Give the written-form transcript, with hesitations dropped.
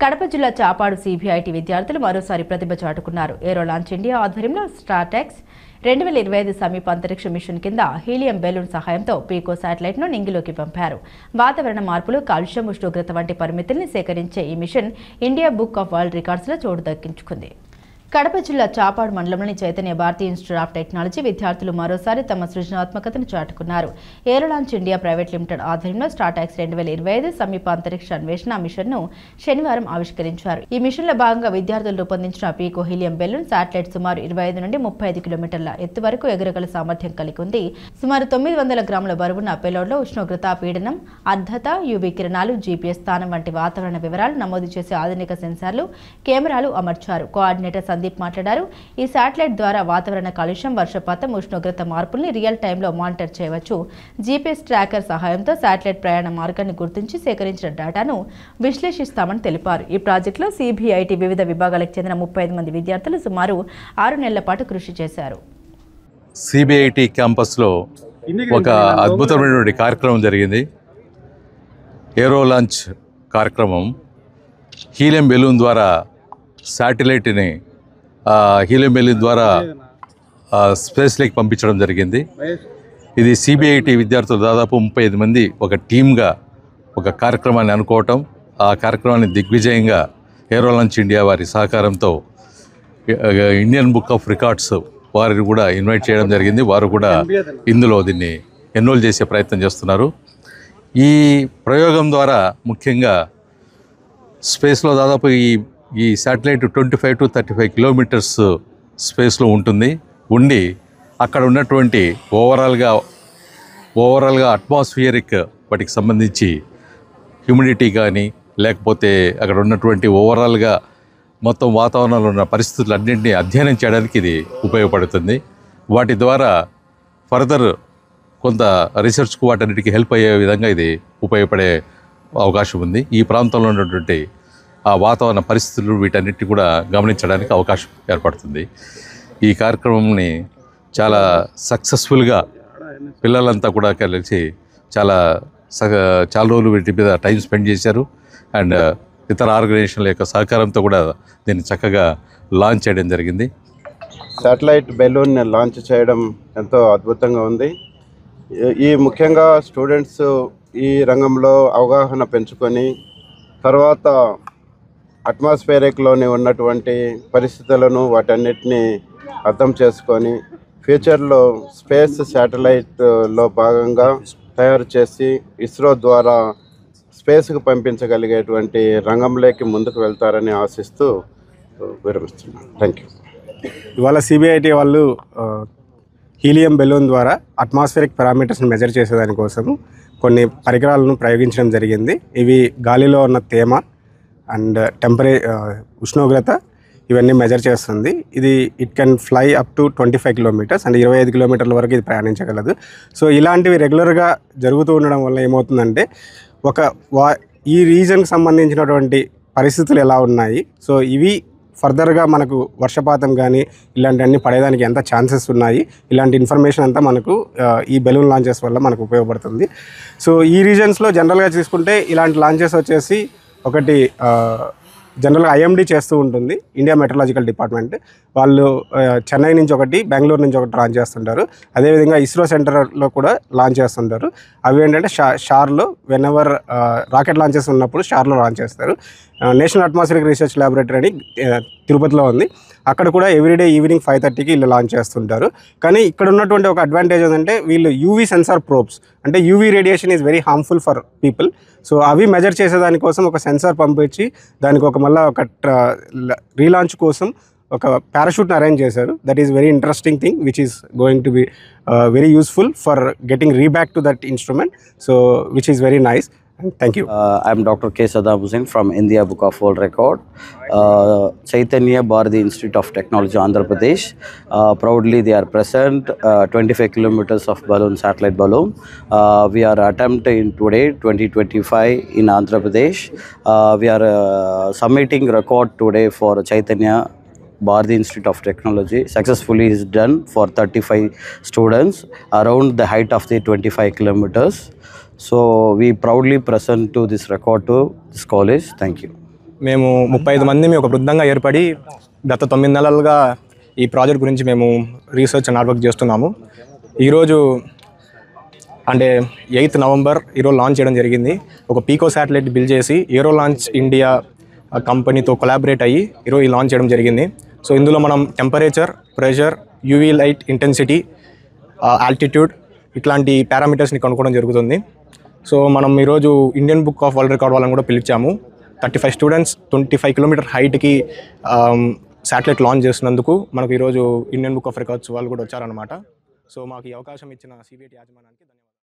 కడప జిల్లా చాపాడు సిబిఐటి విద్యార్థులు మరోసారి ప్రతిభ చాటుకున్నారు. ఏరో లాంచ్ ఇండియా ఆధ్వర్యంలో స్టార్టెక్స్ 2025 సమీప అంతరిక్ష మిషన్ కింద హీలియం బెలూన్ సహాయంతో పీకో శాటిలైట్ను నింగిలోకి పంపారు. వాతావరణ మార్పులు, కాలుష్యం, ఉష్ణోగ్రత వంటి పరిమితుల్ని సేకరించే ఈ mission India book of world రికార్డ్స్లో చోటు దక్కించుకుంది. కడప జిల్లా చాపాడు మండలంలోని Chaitanya Bharathi institute of technology విద్యార్థులు మరోసారి తమ సృజనాత్మకతను చాటుకున్నారు. Aero launch India private limited ఆధ్వర్యంలో స్టార్టెక్స్ 2025 సమీప అంతరిక్ష అన్వేషణ మిషన్ను శనివారం ఆవిష్కరించారు. ఈ మిషన్లో భాగంగా విద్యార్థులు రూపొందించిన పీకో హీలియం బెలూన్ శాటిలైట్ సుమారు 25 నుండి 35 కిలోమీటర్ల ఎత్తు వరకు ఎగురగల సామర్థ్యం కలిగి ఉంది. సుమారు 900 గ్రాముల బరువున్న పేలోడ్లో ఉష్ణోగ్రత, పీడనం, ఆర్ద్రత, యూవీ కిరణాలు, జీపీఎస్ స్థానం వంటి వాతావరణ వివరాలు నమోదు చేసే ఆధునిక సెన్సార్లు, కెమెరాలు అమర్చారు. కోఆర్డినేటర్ సందీప్ మాట్లాడారు. ఈ శాటిలైట్ ద్వారా వాతావరణ కాలుష్యం, వర్షపాతం, ఉష్ణోగ్రత మార్పుల్ని రియల్ టైంలో మానిటర్ చేయవచ్చు. జీపీఎస్ ట్రాకర్ సహాయంతో శాటిలైట్ ప్రయాణ మార్గాన్ని గుర్తించి సేకరించిన డేటాను విశ్లేషిస్తామని తెలిపారు. ఈ ప్రాజెక్టులో సిబిఐటి వివిధ విభాగాలకు చెందిన 35 మంది విద్యార్థులు సుమారు 6 నెలల పాటు కృషి చేశారు. సిబిఐటి క్యాంపస్లో ఒక అద్భుతమైనటువంటి కార్యక్రమం జరిగింది. ఏరో లాంచ్ కార్యక్రమం. హీలియం బెలూన్ ద్వారా శాటిలైట్ని హీలియం బెలూన్ ద్వారా స్పేస్లోకి పంపించడం జరిగింది. ఇది సిబిఐటి విద్యార్థులు దాదాపు 35 మంది ఒక టీమ్గా ఒక కార్యక్రమాన్ని అనుకోవటం, ఆ కార్యక్రమాన్ని దిగ్విజయంగా ఏరో లాంచ్ ఇండియా వారి సహకారంతో ఇండియన్ బుక్ ఆఫ్ రికార్డ్స్ వారిని కూడా ఇన్వైట్ చేయడం జరిగింది. వారు కూడా ఇందులో దీన్ని ఎన్రోల్ చేసే ప్రయత్నం చేస్తున్నారు. ఈ ప్రయోగం ద్వారా ముఖ్యంగా స్పేస్లో దాదాపు ఈ శాటిలైట్ 25 to 35 కిలోమీటర్స్ స్పేస్లో ఉండి అక్కడ ఉన్నటువంటి ఓవరాల్గా అట్మాస్ఫియరిక్ వాటికి సంబంధించి హ్యూమిడిటీ కానీ లేకపోతే అక్కడ ఉన్నటువంటి ఓవరాల్గా మొత్తం వాతావరణంలో ఉన్న పరిస్థితులన్నింటినీ అధ్యయనం చేయడానికి ఇది ఉపయోగపడుతుంది. వాటి ద్వారా ఫర్దర్ కొంత రీసెర్చ్కు వాటన్నిటికీ హెల్ప్ అయ్యే విధంగా ఇది ఉపయోగపడే అవకాశం ఉంది. ఈ ప్రాంతంలో ఉన్నటువంటి ఆ వాతావరణ పరిస్థితులు వీటన్నిటి కూడా గమనించడానికి అవకాశం ఏర్పడుతుంది. ఈ కార్యక్రమంని చాలా సక్సెస్ఫుల్గా పిల్లలంతా కూడా కలిసి చాలా రోజులు వీటి మీద టైం స్పెండ్ చేశారు. అండ్ ఇతర ఆర్గనైజేషన్ల యొక్క సహకారంతో కూడా దీన్ని చక్కగా లాంచ్ చేయడం జరిగింది. శాటిలైట్ బెలూన్ లాంచ్ చేయడం ఎంతో అద్భుతంగా ఉంది. ఈ ముఖ్యంగా స్టూడెంట్స్ ఈ రంగంలో అవగాహన పెంచుకొని తర్వాత అట్మాస్ఫియరిక్లోని ఉన్నటువంటి పరిస్థితులను వాటన్నిటిని అర్థం చేసుకొని ఫ్యూచర్లో స్పేస్ శాటిలైట్లో భాగంగా తయారు చేసి ఇస్రో ద్వారా స్పేస్కు పంపించగలిగేటువంటి రంగంలోకి ముందుకు వెళ్తారని ఆశిస్తూ విరమిస్తున్నాను. Thank you. ఇవాళ సిబిఐటి వాళ్ళు హీలియం బెలూన్ ద్వారా అట్మాస్ఫియరిక్ పారామీటర్స్ని మెజర్ చేసేదానికోసం కొన్ని పరికరాలను ప్రయోగించడం జరిగింది. ఇవి గాలిలో ఉన్న తేమ అండ్ ఉష్ణోగ్రత ఇవన్నీ మెజర్ చేస్తుంది. It can fly up to 25 kilometres and 25 కిలోమీటర్ల వరకు ఇది ప్రయాణించగలదు. సో ఇలాంటివి రెగ్యులర్గా జరుగుతూ ఉండడం వల్ల ఏమవుతుందంటే ఈ రీజన్కి సంబంధించినటువంటి పరిస్థితులు ఎలా ఉన్నాయి, సో ఇవి ఫర్దర్గా మనకు వర్షపాతం కానీ ఇలాంటివన్నీ పడేదానికి ఎంత ఛాన్సెస్ ఉన్నాయి, ఇలాంటి ఇన్ఫర్మేషన్ అంతా మనకు ఈ బెలూన్ లాంచెస్ వల్ల మనకు ఉపయోగపడుతుంది. సో ఈ రీజన్స్లో జనరల్గా తీసుకుంటే ఇలాంటి లాంచెస్ వచ్చేసి ఒకటి జనరల్గా ఐఎండీ చేస్తూ ఉంటుంది, ఇండియా మెట్రలాజికల్ డిపార్ట్మెంట్ వాళ్ళు. చెన్నై నుంచి ఒకటి, బెంగళూరు నుంచి ఒకటి లాంచ్ చేస్తుంటారు. అదేవిధంగా ఇస్రో సెంటర్లో కూడా లాంచ్ చేస్తుంటారు. అవి ఏంటంటే షార్లో వెనెవర్ రాకెట్ లాంచెస్ ఉన్నప్పుడు షార్లో లాంచ్ చేస్తారు. నేషనల్ అట్మాస్ఫియరిక్ రీసెర్చ్ ల్యాబొరేటరీ అని తిరుపతిలో ఉంది, అక్కడ కూడా ఎవ్రీడే ఈవినింగ్ 5:30కి వీళ్ళు లాంచ్ చేస్తుంటారు. కానీ ఇక్కడ ఉన్నటువంటి ఒక అడ్వాంటేజ్ ఏంటంటే వీళ్ళు యూవీ సెన్సార్ ప్రోబ్స్, అంటే UV radiation is very harmful for people. So అవి మెజర్ చేసేదానికోసం ఒక సెన్సార్ పంపించి దానికి మళ్ళీ ఒక రీలాంచ్ కోసం ఒక పారాషూట్ని అరేంజ్ చేశారు. That is very interesting thing which is going to be very useful for getting reback to that instrument. So which is very nice. Thank you. I'm Dr. K. Saddam Hussain from India Book of World Record, Chaitanya Bharati Institute of Technology, Andhra Pradesh. Proudly they are present 25 kilometers of balloon, satellite balloon. We are attempting today 2025 in Andhra Pradesh. We are submitting record today for Chaitanya Bharati Institute of Technology. Successfully is done for 35 students around the height of the 25 kilometers. So we proudly present to this record to this college. Thank you. మేము 35 మంది ఒక బృందంగా ఏర్పడి గత 9 నెలలుగా ఈ project గురించి మేము research and work చేస్తున్నాము. ఈరోజు అంటే 8th నవంబర్ ఈరోజు లాంచ్ చేయడం జరిగింది. ఒక పీకో శాటిలైట్ బిల్డ్ చేసి ఏరో లాంచ్ ఇండియా కంపెనీతో కొలాబరేట్ అయ్యి ఈరోజు ఈ లాంచ్ చేయడం జరిగింది. సో ఇందులో మనం temperature, pressure, UV light intensity, altitude ఇట్లాంటి పారామీటర్స్ని కనుక్కోవడం జరుగుతుంది. సో మనం ఈరోజు Indian book of world record వాళ్ళని కూడా పిలిచాము. 35 స్టూడెంట్స్ 25 కిలోమీటర్ హైట్కి శాటిలైట్ లాంచ్ చేసినందుకు మనకు ఈరోజు ఇండియన్ బుక్ ఆఫ్ రికార్డ్స్ వాళ్ళు కూడా వచ్చారనమాట. సో మాకు ఈ అవకాశం ఇచ్చిన సిబిఐటి యాజమాన్యానికి